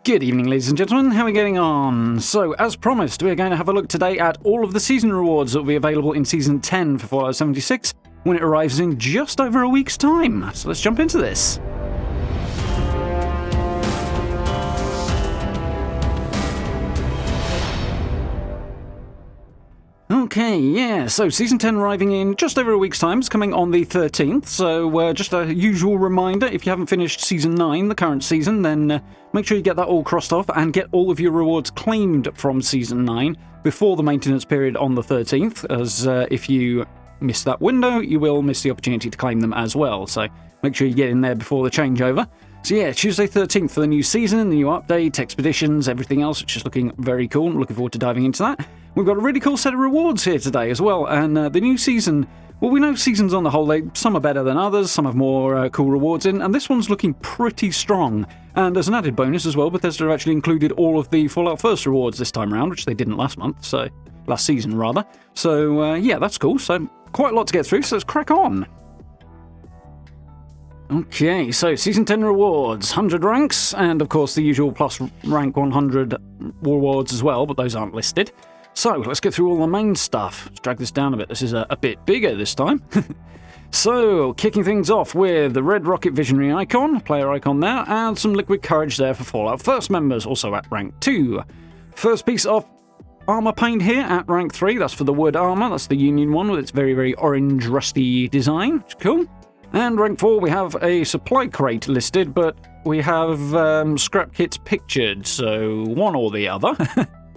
Good evening, ladies and gentlemen. How are we getting on? So, as promised, we're going to have a look today at all of the season rewards that will be available in Season 10 for Fallout 76 when it arrives in just over a week's time. So let's jump into this. Okay, yeah, so Season 10 arriving in just over a week's time. It's coming on the 13th, so just a usual reminder, if you haven't finished Season 9, the current season, then make sure you get that all crossed off and get all of your rewards claimed from Season 9 before the maintenance period on the 13th, as if you miss that window, you will miss the opportunity to claim them as well, so make sure you get in there before the changeover. So yeah, Tuesday 13th for the new season, the new update, expeditions, everything else, which is looking very cool. I'm looking forward to diving into that. We've got a really cool set of rewards here today as well, and the new season, well, we know seasons on the whole, some are better than others, some have more cool rewards in, and this one's looking pretty strong. And as an added bonus as well, Bethesda have actually included all of the Fallout First rewards this time around, which they didn't last season rather. So yeah, that's cool. So quite a lot to get through, so let's crack on. Okay, so Season 10 rewards, 100 ranks, and of course the usual plus rank 100 rewards as well, but those aren't listed. So, let's get through all the main stuff. Let's drag this down a bit. This is a bit bigger this time. So, kicking things off with the Red Rocket Visionary icon, player icon there, and some Liquid Courage there for Fallout First members, also at rank 2. First piece of armour paint here at rank 3, that's for the wood armour, that's the Union one with its very, very orange, rusty design, which is cool. And rank 4, we have a supply crate listed, but we have scrap kits pictured, so one or the other.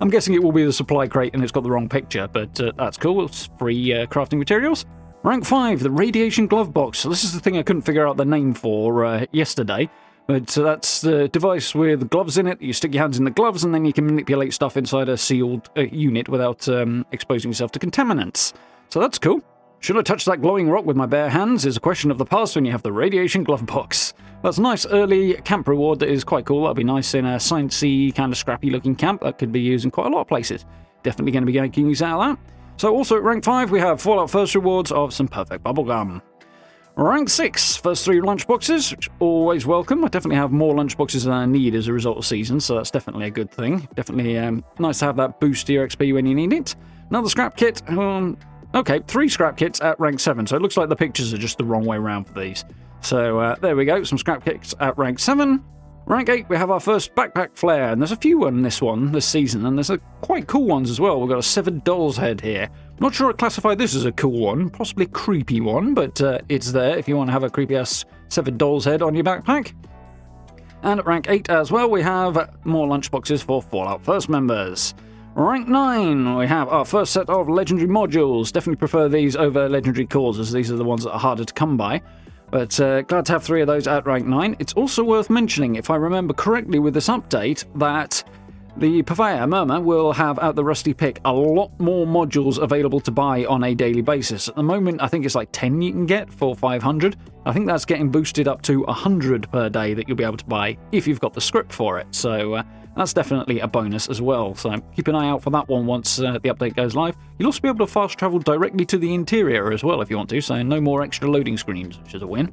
I'm guessing it will be the supply crate and it's got the wrong picture, but that's cool. It's free crafting materials. Rank 5, the Radiation Glove Box. So this is the thing I couldn't figure out the name for yesterday, but that's the device with gloves in it. You stick your hands in the gloves and then you can manipulate stuff inside a sealed unit without exposing yourself to contaminants. So that's cool. Should I touch that glowing rock with my bare hands is a question of the past when you have the Radiation Glove Box. That's a nice early camp reward that is quite cool. That'll be nice in a sciencey, kind of scrappy looking camp that could be used in quite a lot of places. Definitely going to be making use out of that. So also at rank 5 we have Fallout First rewards of some perfect bubblegum. Rank 6, first 3 lunchboxes, which always welcome. I definitely have more lunchboxes than I need as a result of season, so that's definitely a good thing. Definitely nice to have that boost to your XP when you need it. Another scrap kit. Okay, 3 scrap kits at rank 7, so it looks like the pictures are just the wrong way around for these. So there we go, some scrap kits at rank 7. Rank 8, we have our first backpack flare, and there's a few on this season, and there's quite cool ones as well. We've got a severed doll's head here. Not sure I'd classify this as a cool one, possibly a creepy one, but it's there if you want to have a creepy-ass severed doll's head on your backpack. And at rank 8 as well, we have more lunchboxes for Fallout First members. Rank 9, we have our first set of legendary modules. Definitely prefer these over legendary cores, as these are the ones that are harder to come by. But glad to have 3 of those at rank 9. It's also worth mentioning, if I remember correctly with this update, that the Purveyor Murmur will have at the Rusty Pick a lot more modules available to buy on a daily basis. At the moment, I think it's like 10 you can get for 500. I think that's getting boosted up to 100 per day that you'll be able to buy if you've got the script for it. So that's definitely a bonus as well. So keep an eye out for that one once the update goes live. You'll also be able to fast travel directly to the interior as well if you want to, so no more extra loading screens, which is a win.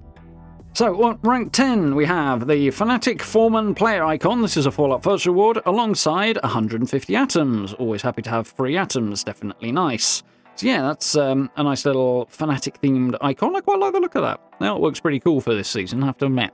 So, at rank 10, we have the Fnatic Foreman player icon. This is a Fallout First reward, alongside 150 atoms. Always happy to have free atoms, definitely nice. So yeah, that's a nice little Fanatic-themed icon. I quite like the look of that. Now, it works pretty cool for this season, I have to admit.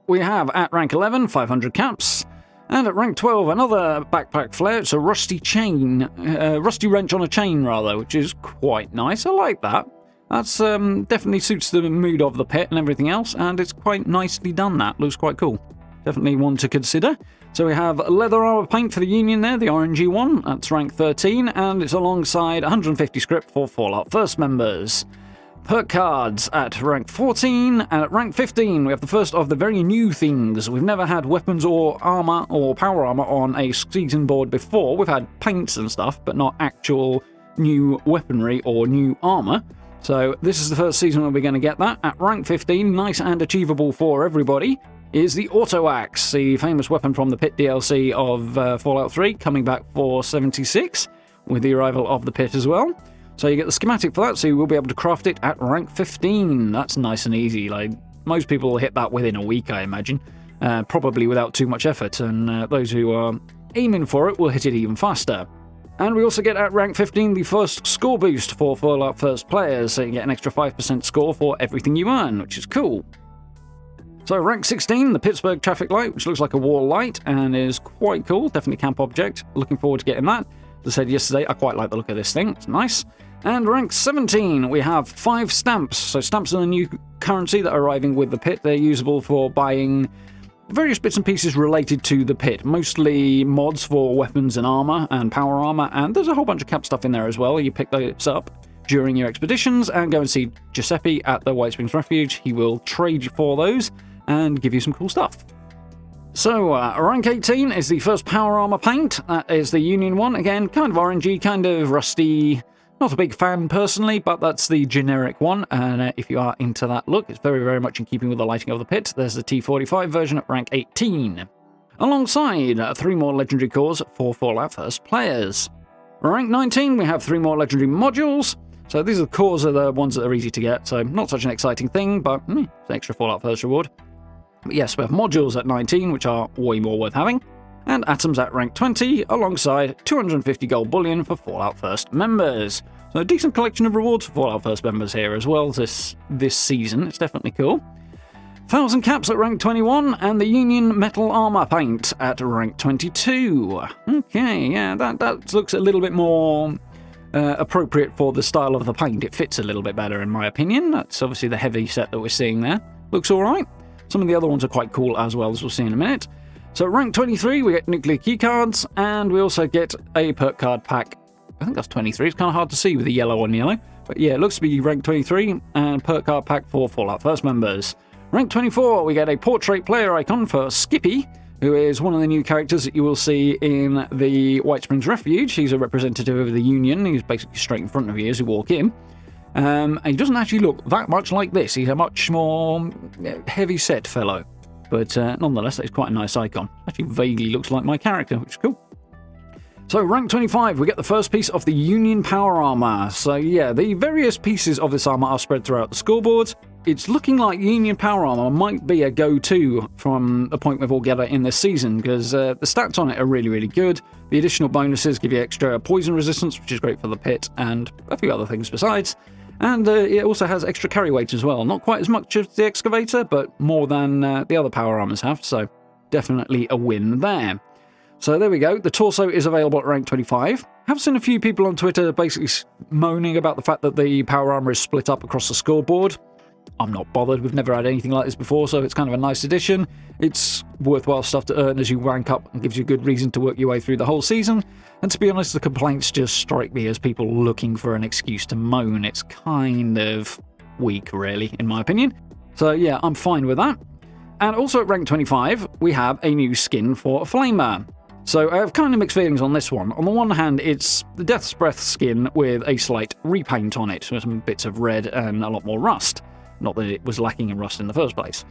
We have, at rank 11, 500 caps. And at rank 12, another backpack flare. It's a rusty chain, rusty wrench on a chain, rather, which is quite nice. I like that. That's definitely suits the mood of the pet and everything else, and it's quite nicely done, that. Looks quite cool. Definitely one to consider. So we have leather armor paint for the Union there, the orangey one. That's rank 13, and it's alongside 150 script for Fallout First members. Perk cards at rank 14, and at rank 15 we have the first of the very new things. We've never had weapons or armor or power armor on a season board before. We've had paints and stuff, but not actual new weaponry or new armor. So this is the first season where we're going to get that. At rank 15, nice and achievable for everybody, is the Auto Axe, the famous weapon from the Pit DLC of Fallout 3, coming back for 76, with the arrival of the Pit as well. So you get the schematic for that, so you will be able to craft it at rank 15. That's nice and easy. Like, most people will hit that within a week, I imagine. probably without too much effort, and those who are aiming for it will hit it even faster. And we also get at rank 15 the first score boost for Fallout First players, so you get an extra 5% score for everything you earn, which is cool. So rank 16, the Pittsburgh traffic light, which looks like a wall light and is quite cool, definitely camp object. Looking forward to getting that. As I said yesterday, I quite like the look of this thing, it's nice. And rank 17, we have 5 stamps. So stamps are the new currency that are arriving with the pit. They're usable for buying various bits and pieces related to the pit, mostly mods for weapons and armor and power armor, and there's a whole bunch of camp stuff in there as well. You pick those up during your expeditions and go and see Giuseppe at the White Springs Refuge. He will trade you for those and give you some cool stuff. So, rank 18 is the first power armor paint. That is the Union one. Again, kind of orangey, kind of rusty. Not a big fan personally, but that's the generic one, and if you are into that look, it's very, very much in keeping with the lighting of the pit. There's the T45 version at rank 18. Alongside, 3 more legendary cores for Fallout First players. Rank 19, we have 3 more legendary modules. So these are the cores are the ones that are easy to get, so not such an exciting thing, but it's an extra Fallout First reward. But yes, we have modules at 19, which are way more worth having. And atoms at rank 20, alongside 250 gold bullion for Fallout First members. So a decent collection of rewards for Fallout First members here as well this season. It's definitely cool. 1,000 caps at rank 21, and the Union metal armor paint at rank 22. Okay, yeah, that looks a little bit more appropriate for the style of the paint. It fits a little bit better in my opinion. That's obviously the heavy set that we're seeing there. Looks alright. Some of the other ones are quite cool as well, as we'll see in a minute. So rank 23, we get nuclear keycards, and we also get a perk card pack. I think that's 23. It's kind of hard to see with the yellow on yellow. But yeah, it looks to be rank 23, and perk card pack for Fallout First members. Rank 24, we get a portrait player icon for Skippy, who is one of the new characters that you will see in the White Springs Refuge. He's a representative of the Union. He's basically straight in front of you as you walk in. And he doesn't actually look that much like this. He's a much more heavy-set fellow. But nonetheless, that's quite a nice icon. Actually vaguely looks like my character, which is cool. So rank 25, we get the first piece of the Union power armor. So yeah, the various pieces of this armor are spread throughout the scoreboard. It's looking like Union power armor might be a go-to from the point we've all gathered in this season, because the stats on it are really, really good. The additional bonuses give you extra poison resistance, which is great for the pit, and a few other things besides. And it also has extra carry weight as well. Not quite as much as the excavator, but more than the other power armors have, so definitely a win there. So there we go, the torso is available at rank 25. I've seen a few people on Twitter basically moaning about the fact that the power armor is split up across the scoreboard. I'm not bothered, we've never had anything like this before, so it's kind of a nice addition. It's worthwhile stuff to earn as you rank up and gives you a good reason to work your way through the whole season. And to be honest, the complaints just strike me as people looking for an excuse to moan. It's kind of weak, really, in my opinion. So yeah, I'm fine with that. And also at rank 25, we have a new skin for Flamer. So I have kind of mixed feelings on this one. On the one hand, it's the Death's Breath skin with a slight repaint on it, with some bits of red and a lot more rust. Not that it was lacking in rust in the first place.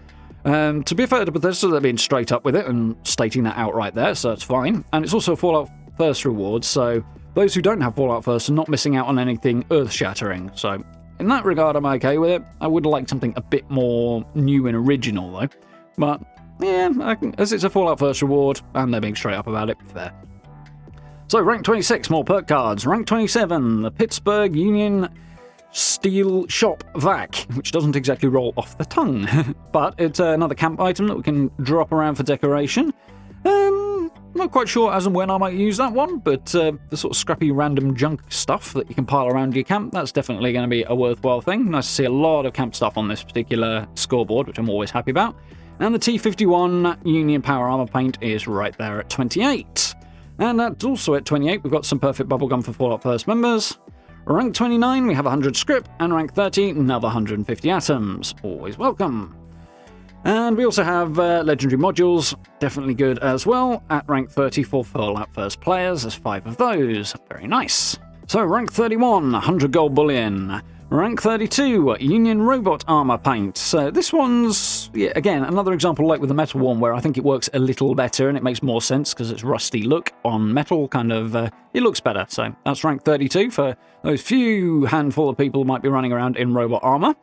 To be fair to Bethesda, they've been straight up with it and stating that outright there, so it's fine. And it's also a Fallout First reward, so those who don't have Fallout First are not missing out on anything earth-shattering. So in that regard, I'm okay with it. I would like something a bit more new and original, though. But yeah, as it's a Fallout First reward, and they're being straight up about it, fair. So rank 26, more perk cards. Rank 27, the Pittsburgh Union Steel Shop Vac, which doesn't exactly roll off the tongue, but it's another camp item that we can drop around for decoration. Not quite sure as and when I might use that one, but the sort of scrappy random junk stuff that you can pile around your camp, that's definitely going to be a worthwhile thing. Nice to see a lot of camp stuff on this particular scoreboard, which I'm always happy about. And the T51 Union Power Armor Paint is right there at 28. And that's also at 28, we've got some perfect bubblegum for Fallout First members. Rank 29, we have 100 script, and rank 30, another 150 atoms. Always welcome. And we also have legendary modules, definitely good as well, at rank 30 for Fallout First players. There's 5 of those. Very nice. So rank 31, 100 gold bullion. Rank 32, Union Robot Armor Paint. So this one's, yeah, again, another example like with the metal one where I think it works a little better and it makes more sense because it's rusty look on metal, kind of, it looks better. So that's rank 32 for those few handful of people who might be running around in robot armor.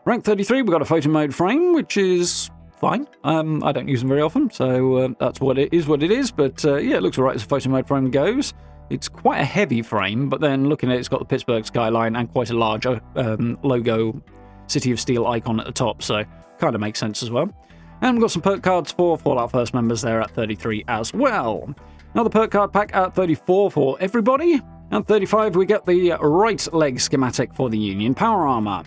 Rank 33, we've got a photo mode frame, which is fine. I don't use them very often, so that's what it is. But yeah, it looks alright as a photo mode frame goes. It's quite a heavy frame, but then looking at it, it's got the Pittsburgh skyline and quite a large logo City of Steel icon at the top, so kind of makes sense as well. And we've got some perk cards for Fallout First members there at 33 as well. Another perk card pack at 34 for everybody. At 35, we get the right leg schematic for the Union Power Armour.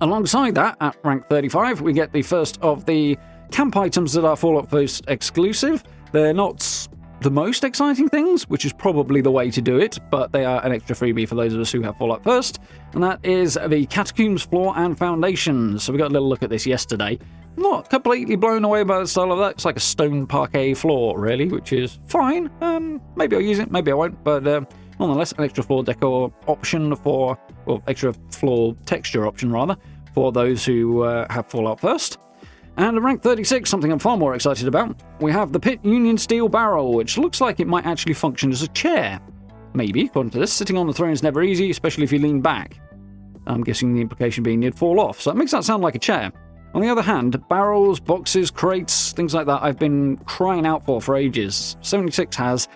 Alongside that, at rank 35, we get the first of the camp items that are Fallout First exclusive. They're not the most exciting things, which is probably the way to do it, but they are an extra freebie for those of us who have Fallout First, and that is the Catacombs Floor and Foundations. So we got a little look at this yesterday. Not completely blown away by the style of that. It's like a stone parquet floor, really, which is fine. Maybe I'll use it, maybe I won't, but nonetheless, an extra floor decor option for, well, extra floor texture option, rather, for those who have Fallout First. And at rank 36, something I'm far more excited about, we have the Pit Union Steel Barrel, which looks like it might actually function as a chair. Maybe, according to this. Sitting on the throne is never easy, especially if you lean back. I'm guessing the implication being you'd fall off, so it makes that sound like a chair. On the other hand, barrels, boxes, crates, things like that I've been crying out for ages. 76 has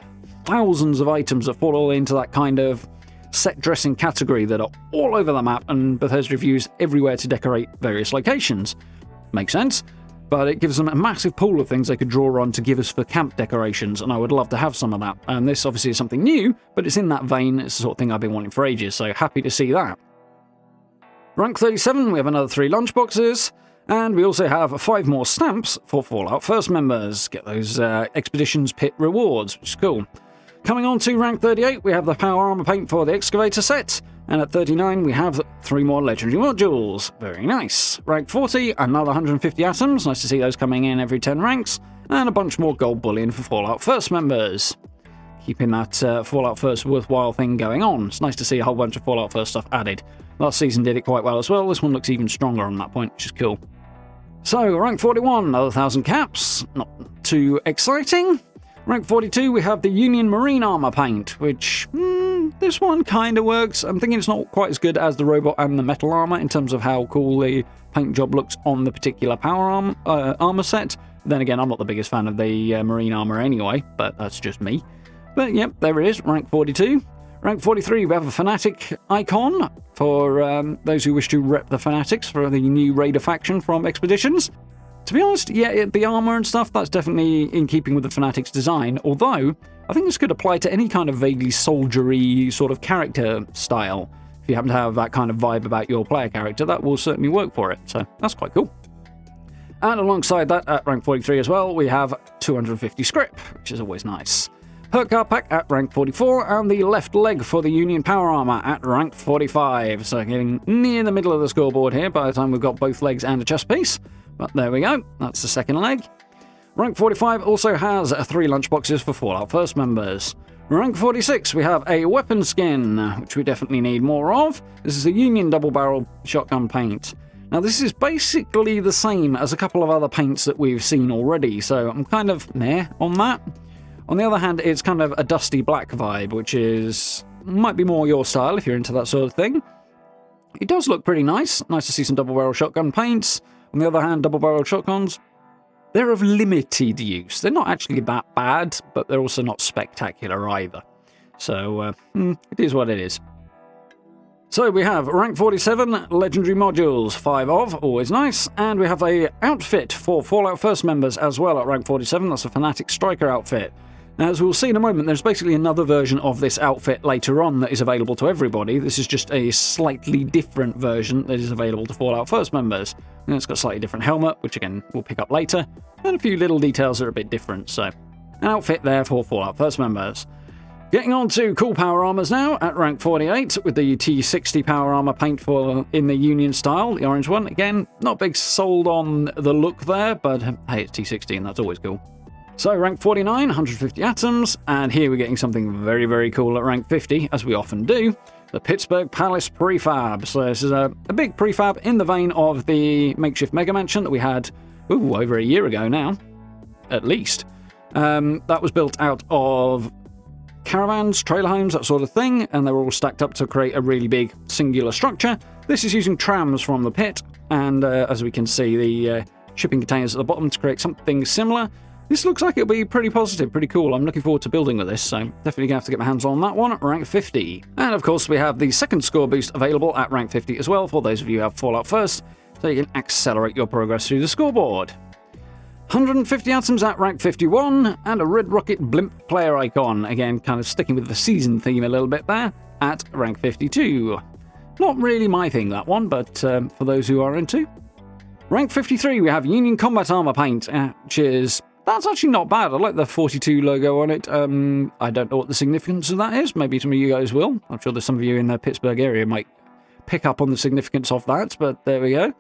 thousands of items that fall all into that kind of set dressing category that are all over the map, and Bethesda have used everywhere to decorate various locations. Makes sense, but it gives them a massive pool of things they could draw on to give us for camp decorations, and I would love to have some of that. And this obviously is something new, but it's in that vein. It's the sort of thing I've been wanting for ages, so happy to see that. Rank 37, we have another 3 lunchboxes, and we also have 5 more stamps for Fallout First members. Get those Expeditions Pit rewards, which is cool. Coming on to rank 38, we have the Power Armor paint for the Excavator set, and at 39 we have 3 more legendary modules. Very nice. Rank 40, another 150 atoms, nice to see those coming in every 10 ranks, and a bunch more gold bullion for Fallout First members. Keeping that Fallout First worthwhile thing going on. It's nice to see a whole bunch of Fallout First stuff added. Last season did it quite well as well, this one looks even stronger on that point, which is cool. So, rank 41, another 1,000 caps, not too exciting. Rank 42, we have the Union Marine Armour paint, which, this one kind of works. I'm thinking it's not quite as good as the robot and the metal armour in terms of how cool the paint job looks on the particular power armour set. Then again, I'm not the biggest fan of the Marine Armour anyway, but that's just me. But yep, there it is, rank 42. Rank 43, we have a Fanatic icon for those who wish to rep the Fanatics for the new Raider faction from Expeditions. To be honest, yeah, the armour and stuff, that's definitely in keeping with the Fanatic's design, although I think this could apply to any kind of vaguely soldiery sort of character style. If you happen to have that kind of vibe about your player character, that will certainly work for it, so that's quite cool. And alongside that, at rank 43 as well, we have 250 script, which is always nice. Perk card pack at rank 44, and the left leg for the Union Power Armour at rank 45. So getting near the middle of the scoreboard here by the time we've got both legs and a chest piece. But there we go, that's the second leg. Rank 45 also has 3 lunchboxes for Fallout First members. Rank 46, we have a weapon skin, which we definitely need more of. This is the Union double barrel shotgun paint. Now this is basically the same as a couple of other paints that we've seen already, so I'm kind of meh on that. On the other hand, it's kind of a dusty black vibe, which might be more your style if you're into that sort of thing. It does look pretty nice. Nice to see some double barrel shotgun paints. On the other hand, double barrel shotguns, they're of limited use. They're not actually that bad, but they're also not spectacular either. So, it is what it is. So we have rank 47, legendary modules, 5 of, always nice. And we have a outfit for Fallout First members as well at rank 47. That's a Fanatic Striker outfit. Now, as we'll see in a moment, there's basically another version of this outfit later on that is available to everybody. This is just a slightly different version that is available to Fallout First members. And it's got a slightly different helmet, which again, we'll pick up later, and a few little details that are a bit different, so an outfit there for Fallout First members. Getting on to cool power armors now, at rank 48, with the T60 power armor paint in the Union style, the orange one. Again, not big sold on the look there, but hey, it's T60 and that's always cool. So, rank 49, 150 atoms, and here we're getting something very, very cool at rank 50, as we often do, the Pittsburgh Palace Prefab. So this is a big prefab in the vein of the makeshift Mega Mansion that we had, over a year ago now, at least. That was built out of caravans, trailer homes, that sort of thing, and they were all stacked up to create a really big singular structure. This is using trams from the pit, and as we can see, the shipping containers at the bottom to create something similar. This looks like it'll be pretty positive, pretty cool. I'm looking forward to building with this, so definitely going to have to get my hands on that one at rank 50. And of course, we have the second score boost available at rank 50 as well, for those of you who have Fallout First, so you can accelerate your progress through the scoreboard. 150 atoms at rank 51, and a red rocket blimp player icon. Again, kind of sticking with the season theme a little bit there, at rank 52. Not really my thing, that one, but for those who are into. Rank 53, we have Union Combat Armour paint, which is... That's actually not bad. I like the 42 logo on it. I don't know what the significance of that is. Maybe some of you guys will. I'm sure there's some of you in the Pittsburgh area might pick up on the significance of that, but there we go.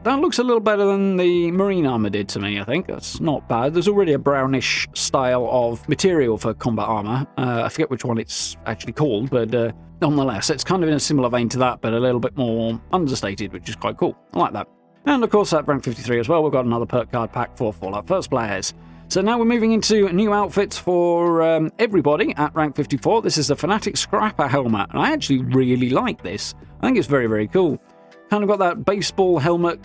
That looks a little better than the Marine Armour did to me, I think. That's not bad. There's already a brownish style of material for combat armour. I forget which one it's actually called, but nonetheless, it's kind of in a similar vein to that, but a little bit more understated, which is quite cool. I like that. And of course, at rank 53 as well, we've got another perk card pack for Fallout First players. So now we're moving into new outfits for everybody at rank 54. This is the Fnatic Scrapper helmet, and I actually really like this. I think it's very, very cool. Kind of got that baseball helmet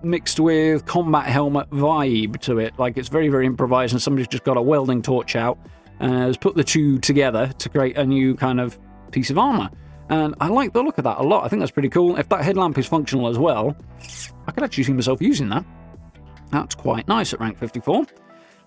mixed with combat helmet vibe to it. Like, it's very, very improvised, and somebody's just got a welding torch out and has put the two together to create a new kind of piece of armor. And I like the look of that a lot. I think that's pretty cool. If that headlamp is functional as well, I could actually see myself using that. That's quite nice at rank 54.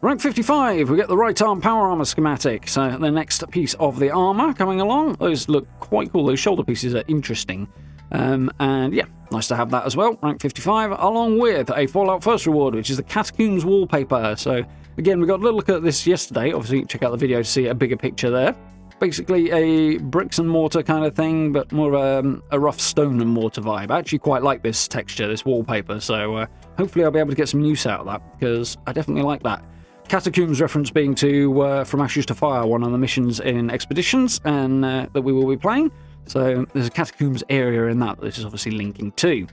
Rank 55, we get the right arm power armor schematic. So the next piece of the armor coming along. Those look quite cool. Those shoulder pieces are interesting. And yeah, nice to have that as well. Rank 55, along with a Fallout First reward, which is the Catacombs Wallpaper. So again, we got a little look at this yesterday. Obviously, check out the video to see a bigger picture there. Basically a bricks and mortar kind of thing, but more of a rough stone and mortar vibe. I actually quite like this texture, this wallpaper, so hopefully I'll be able to get some use out of that, because I definitely like that. Catacombs reference being to From Ashes to Fire, one of the missions in Expeditions, and that we will be playing. So there's a Catacombs area in that this is obviously linking to.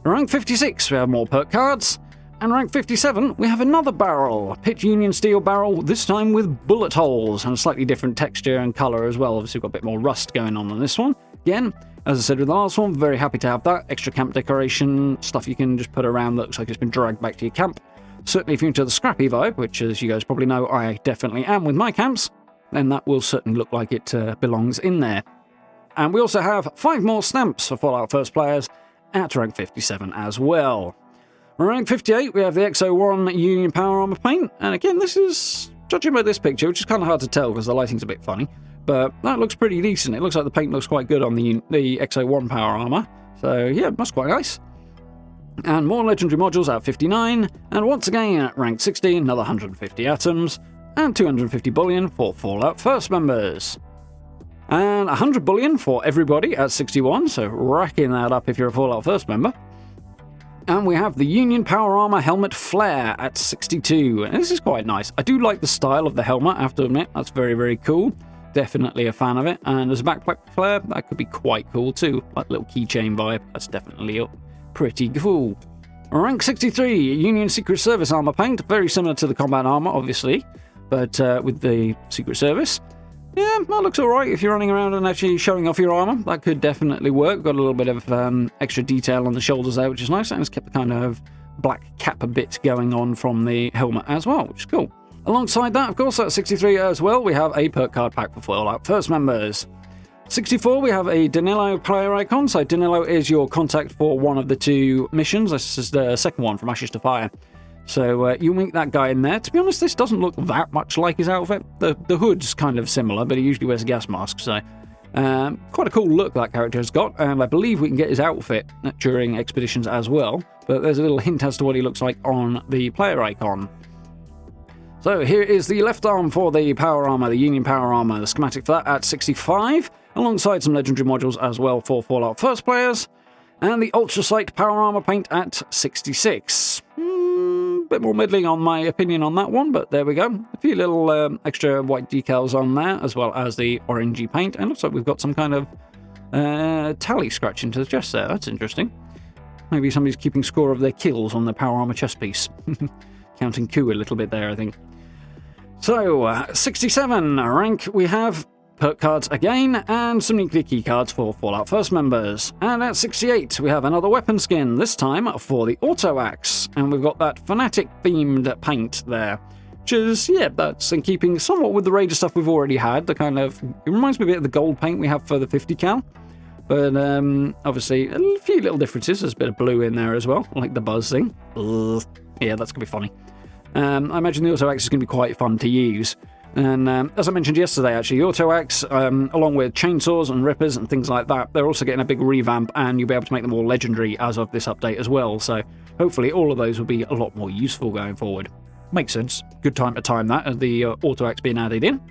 Rank 56, we have more perk cards. And rank 57, we have another barrel, a Pit Union steel barrel, this time with bullet holes and a slightly different texture and colour as well. Obviously, we've got a bit more rust going on this one. Again, as I said with the last one, very happy to have that. Extra camp decoration, stuff you can just put around that looks like it's been dragged back to your camp. Certainly, if you're into the scrappy vibe, which, as you guys probably know, I definitely am with my camps, then that will certainly look like it belongs in there. And we also have 5 more stamps for Fallout First players at rank 57 as well. Rank 58, we have the XO1 Union Power Armor paint, and again, this is, judging by this picture, which is kind of hard to tell because the lighting's a bit funny, but that looks pretty decent. It looks like the paint looks quite good on the XO1 Power Armor, so yeah, that's quite nice. And more legendary modules at 59, and once again at rank 60, another 150 atoms, and 250 bullion for Fallout First members. And 100 bullion for everybody at 61, so racking that up if you're a Fallout First member. And we have the Union Power Armor Helmet Flare at 62. And this is quite nice. I do like the style of the helmet, I have to admit. That's very, very cool. Definitely a fan of it. And as a backpack flare, that could be quite cool too. Like a little keychain vibe. That's definitely pretty cool. Rank 63, Union Secret Service Armor Paint. Very similar to the combat armor, obviously. But with the Secret Service. Yeah, that looks alright if you're running around and actually showing off your armor. That could definitely work. Got a little bit of extra detail on the shoulders there, which is nice. And it's kept the kind of black cap bit going on from the helmet as well, which is cool. Alongside that, of course, at 63 as well, we have a perk card pack for Fallout First members. 64, we have a Danilo player icon. So Danilo is your contact for one of the 2 missions. This is the second one, From Ashes to Fire. So you'll meet that guy in there. To be honest, this doesn't look that much like his outfit. The hood's kind of similar, but he usually wears a gas mask. So quite a cool look that character has got. And I believe we can get his outfit during Expeditions as well. But there's a little hint as to what he looks like on the player icon. So here is the left arm for the power armor, the Union Power Armor. The schematic for that at 65, alongside some legendary modules as well for Fallout First players. And the Ultra Sight Power Armor paint at 66. Bit more middling on my opinion on that one, but there we go. A few little extra white decals on there, as well as the orangey paint. And looks like we've got some kind of tally scratch into the chest there. That's interesting. Maybe somebody's keeping score of their kills on the power armor chest piece. Counting coup a little bit there, I think. So, 67 rank, we have perk cards again, and some nuclear key cards for Fallout First members. And at 68, we have another weapon skin, this time for the Auto Axe. And we've got that Fnatic themed paint there. Which is, yeah, that's in keeping somewhat with the Raider stuff we've already had. It reminds me a bit of the gold paint we have for the 50 cal. But obviously, a few little differences. There's a bit of blue in there as well, like the buzz thing. Ugh. Yeah, that's going to be funny. I imagine the Auto Axe is going to be quite fun to use. And as I mentioned yesterday, actually, the Auto Axe, along with chainsaws and rippers and things like that, they're also getting a big revamp, and you'll be able to make them all legendary as of this update as well. So hopefully all of those will be a lot more useful going forward. Makes sense. Good time to time that, as the Auto Axe being added in.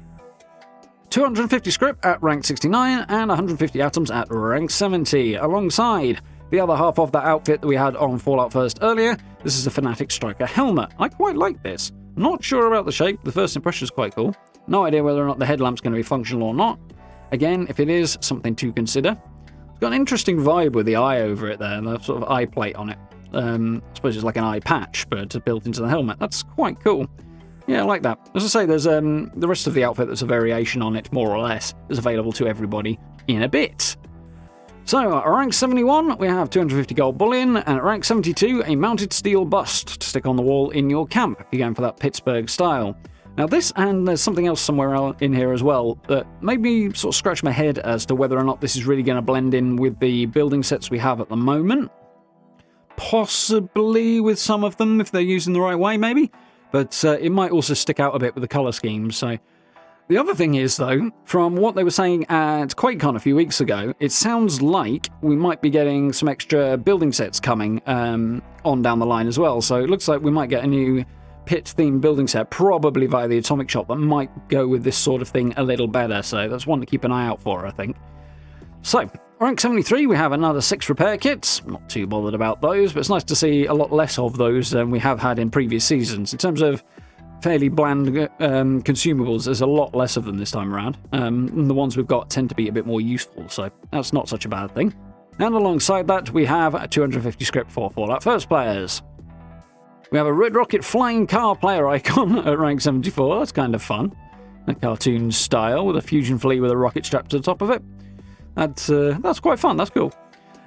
250 script at rank 69 and 150 atoms at rank 70, alongside the other half of that outfit that we had on Fallout First earlier. This is the Fanatic Striker helmet. I quite like this. Not sure about the shape. The first impression is quite cool. No idea whether or not the headlamp's going to be functional or not. Again, if it is, something to consider. It's got an interesting vibe with the eye over it there, the sort of eye plate on it. I suppose it's like an eye patch, but built into the helmet. That's quite cool. Yeah, I like that. As I say, there's the rest of the outfit that's a variation on it, more or less, is available to everybody in a bit. So, at rank 71, we have 250 gold bullion, and at rank 72, a mounted steel bust to stick on the wall in your camp if you're going for that Pittsburgh style. Now this, and there's something else somewhere in here as well, that made me sort of scratch my head as to whether or not this is really going to blend in with the building sets we have at the moment. Possibly with some of them, if they're used in the right way, maybe. But it might also stick out a bit with the colour scheme. So the other thing is, though, from what they were saying at QuakeCon a few weeks ago, it sounds like we might be getting some extra building sets coming on down the line as well. So it looks like we might get a new pit-themed building set, probably via the Atomic Shop, that might go with this sort of thing a little better. So that's one to keep an eye out for, I think. So, rank 73, we have another 6 repair kits. Not too bothered about those, but it's nice to see a lot less of those than we have had in previous seasons. In terms of fairly bland consumables, there's a lot less of them this time around. And the ones we've got tend to be a bit more useful, so that's not such a bad thing. And alongside that, we have a 250 script for Fallout First players. We have a Red Rocket flying car player icon at rank 74. That's kind of fun. A cartoon style with a fusion flea with a rocket strapped to the top of it. That's quite fun, that's cool.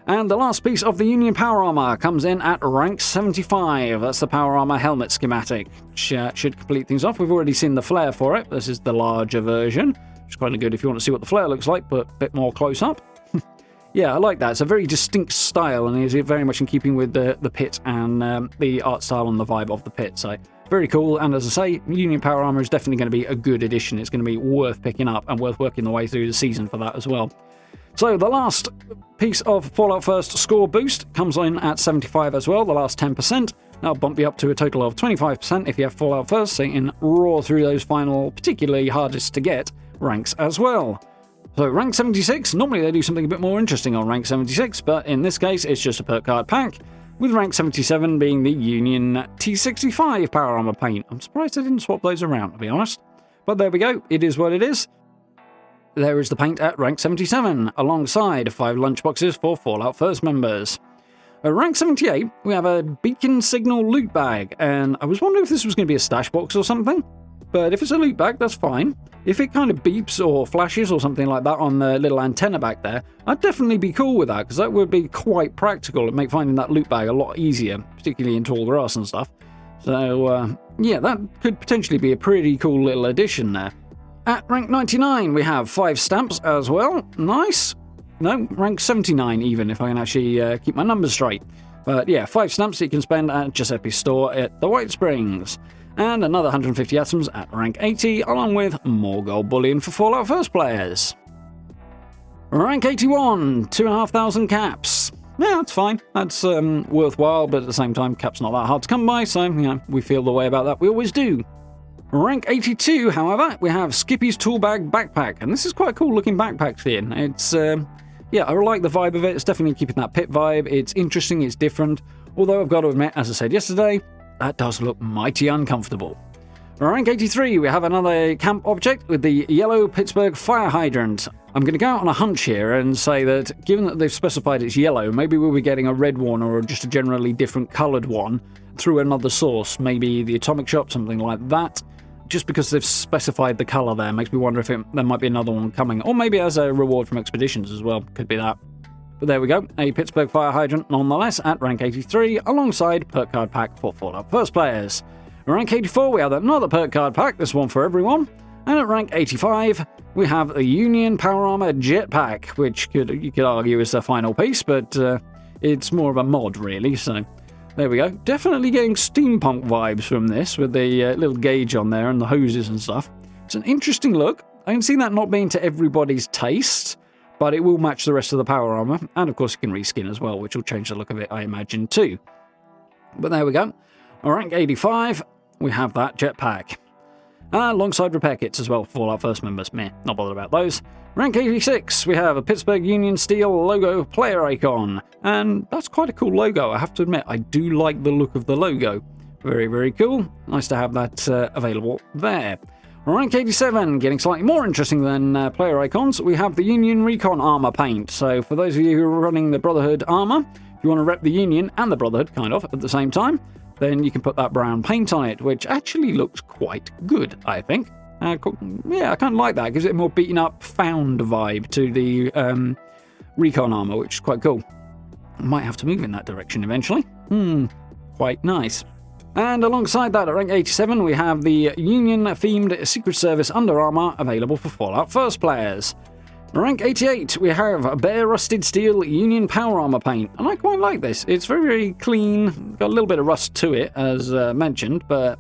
And the last piece of the Union Power Armour comes in at rank 75. That's the Power Armour helmet schematic, which should complete things off. We've already seen the flare for it. This is the larger version, which is kind of good if you want to see what the flare looks like, but a bit more close up. Yeah, I like that. It's a very distinct style, and is very much in keeping with the pit and the art style and the vibe of the pit. So very cool. And as I say, Union Power Armour is definitely going to be a good addition. It's going to be worth picking up and worth working the way through the season for that as well. So the last piece of Fallout First score boost comes in at 75 as well, the last 10%. That'll bump you up to a total of 25% if you have Fallout First, so you can roar through those final, particularly hardest to get, ranks as well. So rank 76, normally they do something a bit more interesting on rank 76, but in this case it's just a perk card pack, with rank 77 being the Union T65 Power Armour paint. I'm surprised they didn't swap those around, to be honest. But there we go, it is what it is. There is the paint at rank 77, alongside 5 lunchboxes for Fallout First members. At rank 78, we have a beacon signal loot bag, and I was wondering if this was going to be a stash box or something, but if it's a loot bag, that's fine. If it kind of beeps or flashes or something like that on the little antenna back there, I'd definitely be cool with that, because that would be quite practical and make finding that loot bag a lot easier, particularly in tall grass and stuff. So, yeah, that could potentially be a pretty cool little addition there. At rank 99, we have 5 stamps as well. Nice. No, rank 79 even, if I can actually keep my numbers straight. But yeah, 5 stamps that you can spend at Giuseppe's store at the White Springs. And another 150 atoms at rank 80, along with more gold bullion for Fallout First players. Rank 81, 2,500 caps. Yeah, that's fine. That's worthwhile, but at the same time, caps not that hard to come by, so, you know, we feel the way about that. We always do. Rank 82, however, we have Skippy's Tool Bag Backpack, and this is quite a cool looking backpack thing. It's, yeah, I like the vibe of it. It's definitely keeping that pit vibe. It's interesting, it's different, although I've got to admit, as I said yesterday, that does look mighty uncomfortable. Rank 83, we have another camp object with the yellow Pittsburgh fire hydrant. I'm going to go out on a hunch here and say that, given that they've specified it's yellow, maybe we'll be getting a red one or just a generally different coloured one through another source, maybe the Atomic Shop, something like that. just because they've specified the colour there makes me wonder if there might be another one coming, or maybe as a reward from expeditions as well. Could be that. But there we go, a Pittsburgh Fire Hydrant nonetheless at rank 83, alongside perk card pack for Fallout First players. At rank 84, we have another perk card pack, this one for everyone. And at rank 85, we have the Union Power Armor Jetpack, which you could argue is the final piece, but it's more of a mod, really, so there we go. Definitely getting steampunk vibes from this, with the little gauge on there and the hoses and stuff. It's an interesting look. I can see that not being to everybody's taste, but it will match the rest of the power armor, and of course you can reskin as well, which will change the look of it, I imagine, too. But there we go. On rank 85, we have that jetpack. Alongside repair kits as well for Fallout First members. Meh, not bothered about those. Rank 86, we have a Pittsburgh Union Steel logo player icon. And that's quite a cool logo, I have to admit. I do like the look of the logo. Very, very cool. Nice to have that available there. Rank 87, getting slightly more interesting than player icons, we have the Union Recon armor paint. So for those of you who are running the Brotherhood armor, if you want to rep the Union and the Brotherhood, kind of, at the same time, then you can put that brown paint on it, which actually looks quite good, I think. Yeah, I kind of like that. It gives it a more beaten up, found vibe to the Recon armor, which is quite cool. Might have to move in that direction eventually. Quite nice. And alongside that, at rank 87, we have the Union-themed Secret Service Under Armour available for Fallout First players. Rank 88, we have a bare rusted steel Union Power Armor paint, and I quite like this. It's very, very clean, got a little bit of rust to it, as mentioned, but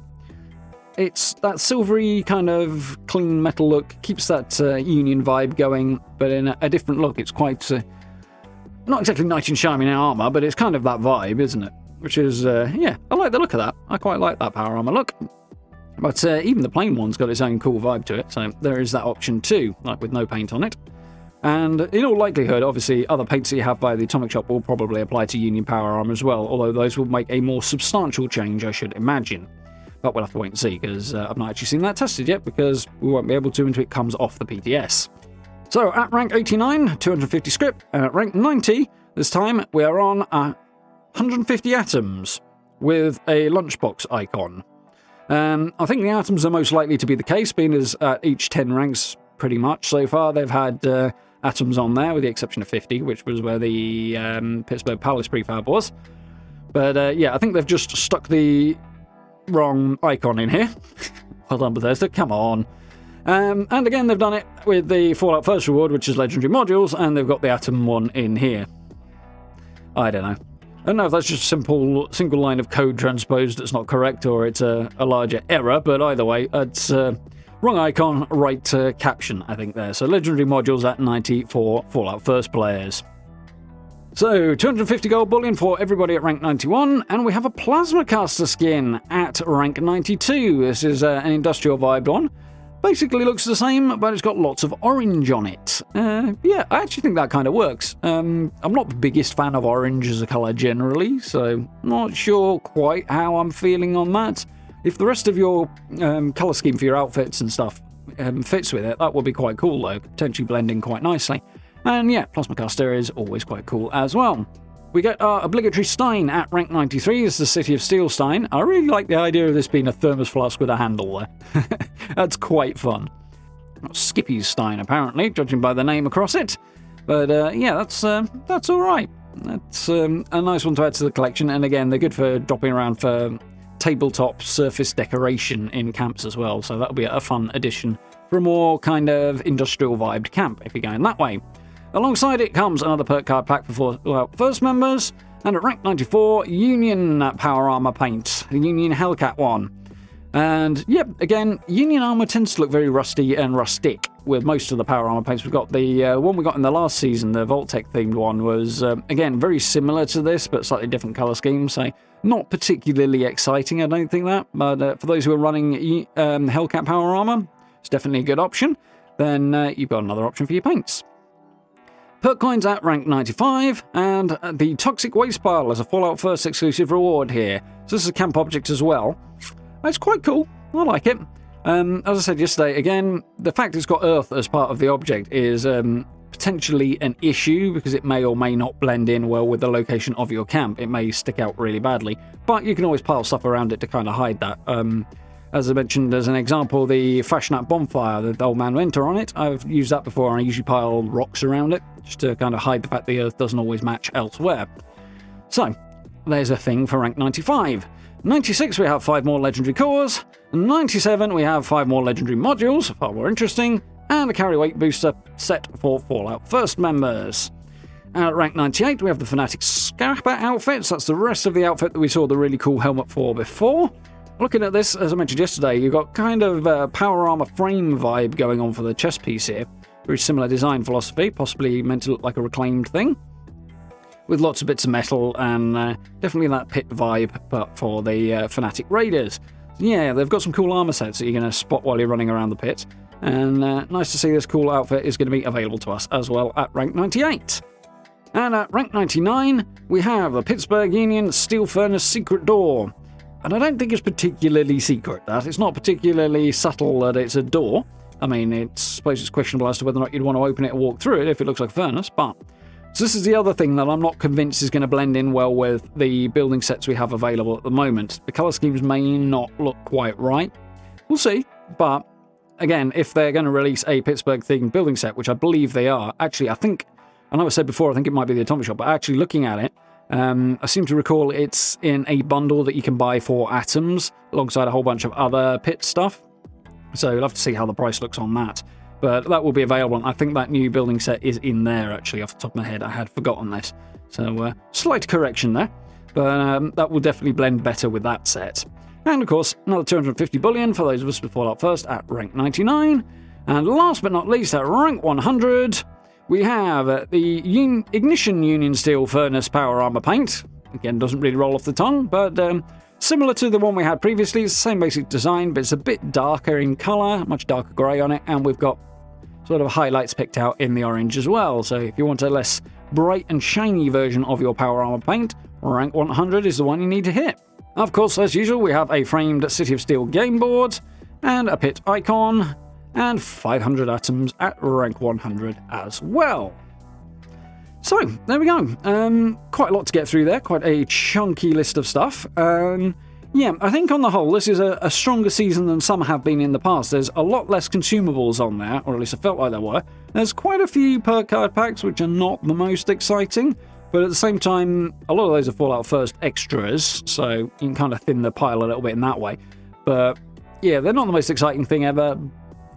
it's that silvery kind of clean metal look, keeps that Union vibe going, but in a different look. It's quite, not exactly knight in shining armour, but it's kind of that vibe, isn't it? Which is, yeah, I like the look of that. I quite like that power armor look. But even the plain one's got its own cool vibe to it, so there is that option too, like with no paint on it. And in all likelihood, obviously, other paints that you have by the Atomic Shop will probably apply to Union Power Armor as well, although those will make a more substantial change, I should imagine. But we'll have to wait and see, because I've not actually seen that tested yet, because we won't be able to until it comes off the PTS. So at rank 89, 250 script, and at rank 90, this time we are on 150 atoms with a Lunchbox icon. I think the atoms are most likely to be the case, being as at each 10 ranks pretty much so far they've had atoms on there, with the exception of 50, which was where the Pittsburgh Palace prefab was. But yeah, I think they've just stuck the wrong icon in here. Well done, Bethesda, come on. And again, they've done it with the Fallout First reward, which is legendary modules, and they've got the atom one in here. I don't know. I don't know if that's just a single line of code transposed that's not correct, or it's a larger error, but either way, it's wrong icon, right caption, I think there. So legendary modules at 90 for Fallout First players. So 250 gold bullion for everybody at rank 91, and we have a Plasma Caster skin at rank 92. This is an industrial vibed one. Basically looks the same, but it's got lots of orange on it. Yeah, I actually think that kind of works. I'm not the biggest fan of orange as a colour generally, so not sure quite how I'm feeling on that. If the rest of your colour scheme for your outfits and stuff fits with it, that would be quite cool though, potentially blending quite nicely. And yeah, Plasma Caster is always quite cool as well. We get our obligatory Stein at rank 93. This is the City of Steel Stein. I really like the idea of this being a thermos flask with a handle there. That's quite fun. Skippy's Stein, apparently, judging by the name across it. But yeah, that's all right. That's a nice one to add to the collection. And again, they're good for dropping around for tabletop surface decoration in camps as well. So that'll be a fun addition for a more kind of industrial vibed camp if you're going that way. Alongside it comes another perk card pack for Fallout First members, and at rank 94, Union Power Armor paint, the Union Hellcat one. And yep, again, Union armor tends to look very rusty and rustic with most of the power armor paints. We've got the one we got in the last season, the Vault-Tec themed one, was again very similar to this, but slightly different color scheme. So not particularly exciting, I don't think that. But for those who are running Hellcat power armor, it's definitely a good option. Then you've got another option for your paints. Perk coins at rank 95, and the Toxic Waste Pile as a Fallout First exclusive reward here. So this is a camp object as well. It's quite cool. I like it. As I said yesterday, again, the fact it's got Earth as part of the object is potentially an issue, because it may or may not blend in well with the location of your camp. It may stick out really badly, but you can always pile stuff around it to kind of hide that. as I mentioned as an example, the Fashionat bonfire, the old man winter on it. I've used that before, and I usually pile rocks around it just to kind of hide the fact the earth doesn't always match elsewhere. So, there's a thing for rank 95. 96 we have 5 more legendary cores. 97 we have 5 more legendary modules, far more interesting, and a carry weight booster set for Fallout First members. At rank 98 we have the Fnatic Scrapper outfits. That's the rest of the outfit that we saw the really cool helmet for before. Looking at this, as I mentioned yesterday, you've got kind of power armor frame vibe going on for the chest piece here. Very similar design philosophy, possibly meant to look like a reclaimed thing, with lots of bits of metal and definitely that pit vibe, but for the Fanatic Raiders. Yeah, they've got some cool armor sets that you're going to spot while you're running around the pit, and nice to see this cool outfit is going to be available to us as well at rank 98. And at rank 99, we have the Pittsburgh Union Steel Furnace Secret Door. And I don't think it's particularly secret, that. It's not particularly subtle that it's a door. I mean, I suppose it's questionable as to whether or not you'd want to open it and walk through it if it looks like a furnace, but... So this is the other thing that I'm not convinced is going to blend in well with the building sets we have available at the moment. The colour schemes may not look quite right. We'll see, but again, if they're going to release a Pittsburgh-themed building set, which I believe they are, actually, I know I said before, I think it might be the Atomic Shop, but actually looking at it, I seem to recall it's in a bundle that you can buy for atoms, alongside a whole bunch of other pit stuff. So you'll have to see how the price looks on that. But that will be available, and I think that new building set is in there, actually, off the top of my head. I had forgotten this. So, slight correction there. But that will definitely blend better with that set. And, of course, another 250 bullion for those of us with Fallout First at rank 99. And last but not least, at rank 100... we have the Ignition Union Steel Furnace Power Armor Paint. Again, doesn't really roll off the tongue, but similar to the one we had previously. It's the same basic design, but it's a bit darker in colour, much darker grey on it, and we've got sort of highlights picked out in the orange as well. So if you want a less bright and shiny version of your Power Armor Paint, rank 100 is the one you need to hit. Of course, as usual, we have a framed City of Steel game board, and a pit icon, and 500 atoms at rank 100 as well. So, there we go. Quite a lot to get through there, quite a chunky list of stuff. Yeah, I think on the whole, this is a stronger season than some have been in the past. There's a lot less consumables on there, or at least it felt like there were. There's quite a few per card packs, which are not the most exciting, but at the same time, a lot of those are Fallout First extras, so you can kind of thin the pile a little bit in that way. But yeah, they're not the most exciting thing ever.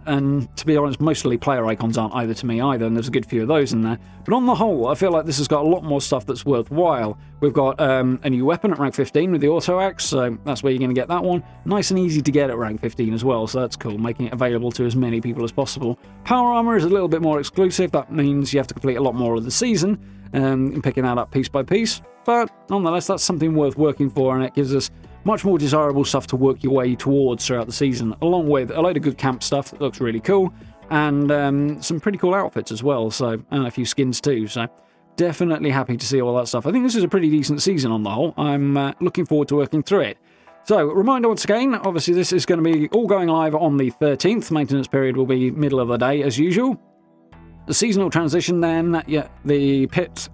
And to be honest, mostly player icons aren't either to me either, and there's a good few of those in there. But on the whole, I feel like this has got a lot more stuff that's worthwhile. We've got a new weapon at rank 15 with the auto axe, so that's where you're going to get that one. Nice and easy to get at rank 15 as well, so that's cool, making it available to as many people as possible. Power armor is a little bit more exclusive. That means you have to complete a lot more of the season, and picking that up piece by piece. But nonetheless, that's something worth working for, and it gives us much more desirable stuff to work your way towards throughout the season, along with a load of good camp stuff that looks really cool, and some pretty cool outfits as well, so, and a few skins too, so definitely happy to see all that stuff. I think this is a pretty decent season on the whole. I'm looking forward to working through it. So, reminder once again, obviously this is going to be all going live on the 13th. Maintenance period will be middle of the day as usual. The seasonal transition then, yeah, the pit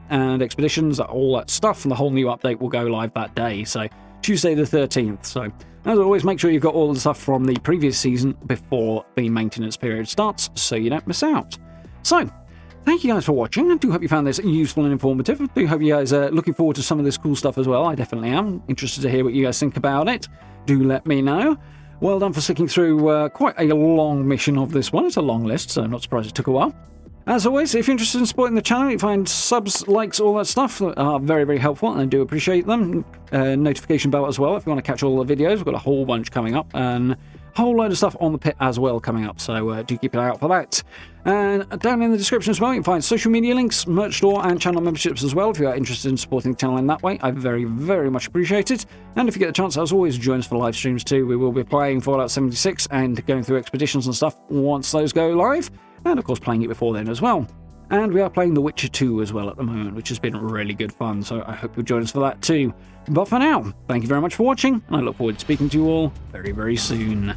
and expeditions, all that stuff, and the whole new update will go live that day, so Tuesday the 13th. So, as always, make sure you've got all the stuff from the previous season before the maintenance period starts, so you don't miss out. So, thank you guys for watching. I do hope you found this useful and informative. I do hope you guys are looking forward to some of this cool stuff as well. I definitely am. Interested to hear what you guys think about it. Do let me know. Well done for sticking through quite a long mission of this one. It's a long list, so I'm not surprised it took a while. As always, if you're interested in supporting the channel, you find subs, likes, all that stuff that are very, very helpful, and I do appreciate them. Notification bell as well if you want to catch all the videos. We've got a whole bunch coming up, and a whole load of stuff on the pit as well coming up, so do keep an eye out for that. And down in the description as well, you can find social media links, merch store, and channel memberships as well if you are interested in supporting the channel in that way. I very, very much appreciate it. And if you get a chance, as always, join us for live streams too. We will be playing Fallout 76 and going through expeditions and stuff once those go live. And of course playing it before then as well. And we are playing The Witcher 2 as well at the moment, which has been really good fun, so I hope you'll join us for that too. But for now, thank you very much for watching, and I look forward to speaking to you all very, very soon.